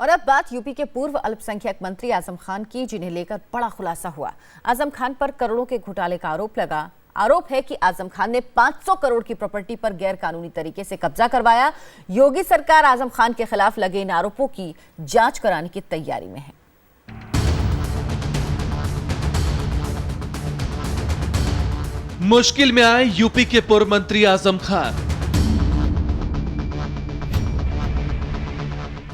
और अब बात यूपी के पूर्व अल्पसंख्यक मंत्री आजम खान की, जिन्हें लेकर बड़ा खुलासा हुआ। आजम खान पर करोड़ों के घोटाले का आरोप लगा। आरोप है कि आजम खान ने 500 करोड़ की प्रॉपर्टी पर गैर कानूनी तरीके से कब्जा करवाया। योगी सरकार आजम खान के खिलाफ लगे इन आरोपों की जांच कराने की तैयारी में है। मुश्किल में आए यूपी के पूर्व मंत्री आजम खान।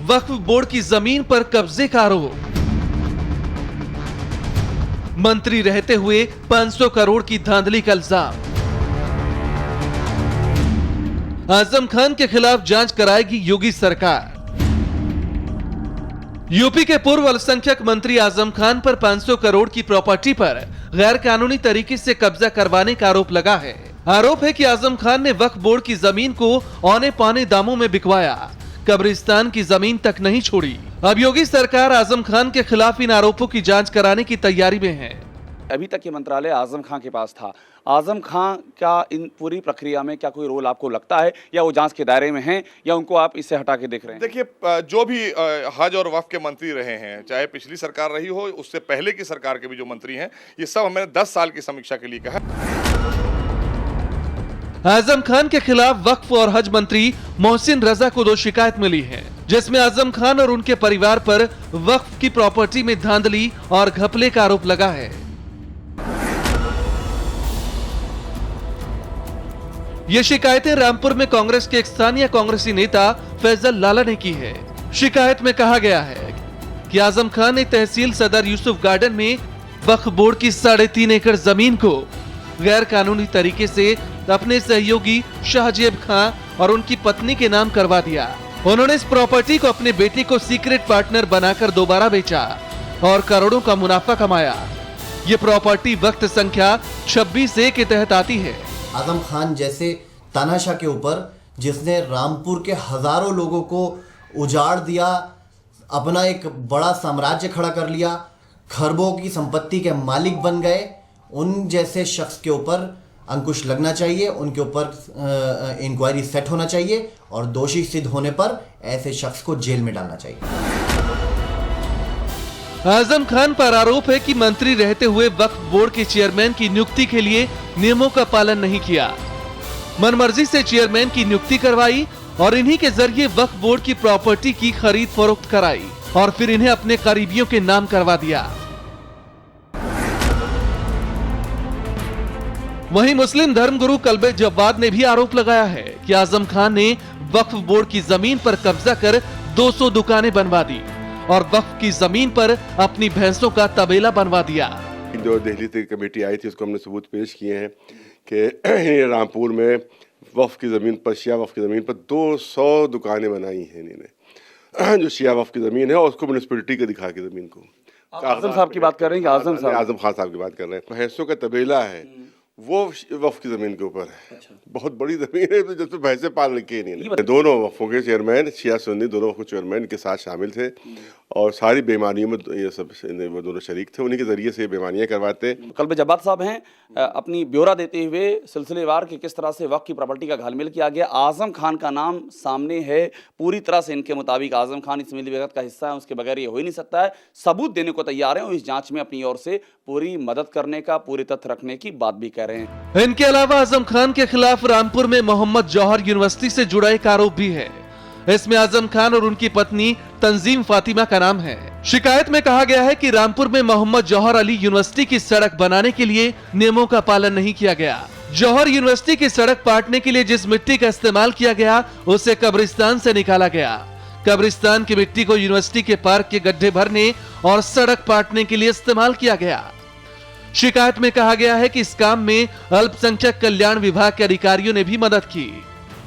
वक्फ बोर्ड की जमीन पर कब्जे का आरोप। मंत्री रहते हुए 500 करोड़ की धांधली का इल्जाम। आजम खान के खिलाफ जांच कराएगी योगी सरकार। यूपी के पूर्व अल्पसंख्यक मंत्री आजम खान पर 500 करोड़ की प्रॉपर्टी पर गैर कानूनी तरीके से कब्जा करवाने का आरोप लगा है। आरोप है कि आजम खान ने वक्फ बोर्ड की जमीन को औने पौने दामों में बिकवाया, कब्रिस्तान की जमीन तक नहीं छोड़ी। अब योगी सरकार आजम खान के खिलाफ इन आरोपों की जांच कराने की तैयारी में है। अभी तक ये मंत्रालय आजम खान के पास था। आजम खान का इन पूरी प्रक्रिया में क्या कोई रोल आपको लगता है, या वो जांच के दायरे में हैं, या उनको आप इससे हटा के देख रहे हैं? देखिए, जो भी हज और वक्फ के मंत्री रहे हैं, चाहे पिछली सरकार रही हो, उससे पहले की सरकार के भी जो मंत्री हैं, ये सब हमने 10 साल की समीक्षा के लिए कहा। आजम खान के खिलाफ वक्फ और हज मंत्री मोहसिन रजा को 2 शिकायत मिली है, जिसमें आजम खान और उनके परिवार पर वक्फ की प्रॉपर्टी में धांधली और घपले का आरोप लगा है। ये शिकायतें रामपुर में कांग्रेस के एक स्थानीय कांग्रेसी नेता फैजल लाला ने की है। शिकायत में कहा गया है कि आजम खान ने तहसील सदर यूसुफ गार्डन में वक्फ बोर्ड की 3.5 एकड़ जमीन को गैर कानूनी तरीके से अपने सहयोगी शाहजेब खान और उनकी पत्नी के नाम करवा दिया। उन्होंने इस प्रॉपर्टी को अपने बेटे को सीक्रेट पार्टनर बनाकर दोबारा बेचा और करोड़ों का मुनाफा कमाया। ये प्रॉपर्टी वक्त संख्या 26A के तहत आती है। आजम खान जैसे तानाशाह के ऊपर, जिसने रामपुर के हजारों लोगों को उजाड़ दिया, अपना एक बड़ा साम्राज्य खड़ा कर लिया, खरबों की संपत्ति के मालिक बन गए, उन जैसे शख्स के ऊपर अंकुश लगना चाहिए, उनके ऊपर इंक्वायरी सेट होना चाहिए और दोषी सिद्ध होने पर ऐसे शख्स को जेल में डालना चाहिए। आजम खान पर आरोप है कि मंत्री रहते हुए वक्फ बोर्ड के चेयरमैन की नियुक्ति के लिए नियमों का पालन नहीं किया, मनमर्जी से चेयरमैन की नियुक्ति करवाई और इन्हीं के जरिए वक्फ बोर्ड की प्रॉपर्टी की खरीद फरोख्त कराई और फिर इन्हें अपने करीबियों के नाम करवा दिया। वहीं मुस्लिम धर्मगुरु कल्बे जव्वाद ने भी आरोप लगाया है कि आजम खान ने वक्फ बोर्ड की जमीन पर कब्जा कर 200 दुकानें बनवा दी और वक्फ की जमीन पर अपनी भैंसों का तबेला बनवा दिया। जो दिल्ली से कमेटी आई थी, उसको हमने सबूत पेश किए हैं कि रामपुर में वक्फ की ज़मीन पर, शिया वक्फ की ज़मीन पर 200 दुकानें बनाई हैं इन्होंने, जो शिया वक्फ की ज़मीन है, और उसको म्यूनिसिपैलिटी को दिखा के ज़मीन को। आजम साहब की बात कर रहे हैं? आजम खान साहब की बात कर रहे हैं। भैंसों का तबेला है, वो वक्फ की जमीन के ऊपर है। अच्छा। बहुत बड़ी जमीन है, तो जिसमें भैंसे पाल रखी है। दोनों वक्फों के चेयरमैन, शिया सुन्नी दोनों वक्फ चेयरमैन के साथ शामिल थे और सारी बेईमानियों में ये सब वो दोनों शरीक थे। उन्हीं के जरिए से बेईमानियां करवाते। कल्बे जव्वाद साहब हैं, अपनी ब्यौरा देते हुए सिलसिलेवार कि किस तरह से वक्फ की प्रॉपर्टी का घालमेल किया गया। आजम खान का नाम सामने है, पूरी तरह से इनके मुताबिक आजम खान इस मिली भगत का हिस्सा है, उसके बगैर ये हो ही नहीं सकता है। सबूत देने को तैयार हैं और इस जांच में अपनी ओर से पूरी मदद करने का, पूरे तथ्य रखने की बात भी कह रहे हैं। इनके अलावा आजम खान के खिलाफ रामपुर में मोहम्मद जौहर यूनिवर्सिटी से जुड़ा एक आरोप भी है। इसमें आजम खान और उनकी पत्नी तंजीम फातिमा का नाम है। शिकायत में कहा गया है कि रामपुर में मोहम्मद जौहर अली यूनिवर्सिटी की सड़क बनाने के लिए नियमों का पालन नहीं किया गया। जौहर यूनिवर्सिटी की सड़क पाटने के लिए जिस मिट्टी का इस्तेमाल किया गया, उसे कब्रिस्तान से निकाला गया। कब्रिस्तान की मिट्टी को यूनिवर्सिटी के पार्क के गड्ढे भरने और सड़क पाटने के लिए इस्तेमाल किया गया। शिकायत में कहा गया है कि इस काम में अल्पसंख्यक कल्याण विभाग के अधिकारियों ने भी मदद की।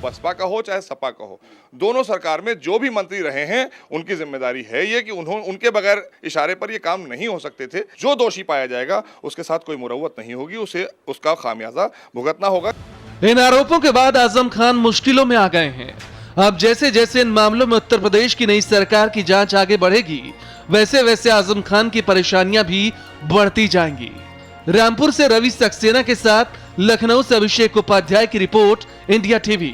बसपा का हो चाहे सपा का हो, दोनों सरकार में जो भी मंत्री रहे हैं, उनकी जिम्मेदारी है ये कि उनके बगैर इशारे पर ये काम नहीं हो सकते थे। जो दोषी पाया जाएगा उसके साथ कोई मुरव्वत नहीं होगी, उसे उसका खामियाजा भुगतना होगा। इन आरोपों के बाद आजम खान मुश्किलों में आ गए हैं। अब जैसे जैसे इन मामलों में उत्तर प्रदेश की नई सरकार की जांच आगे बढ़ेगी, वैसे वैसे आजम खान की परेशानियां भी बढ़ती जाएंगी। रामपुर से रवि सक्सेना के साथ लखनऊ से अभिषेक उपाध्याय की रिपोर्ट, इंडिया टीवी।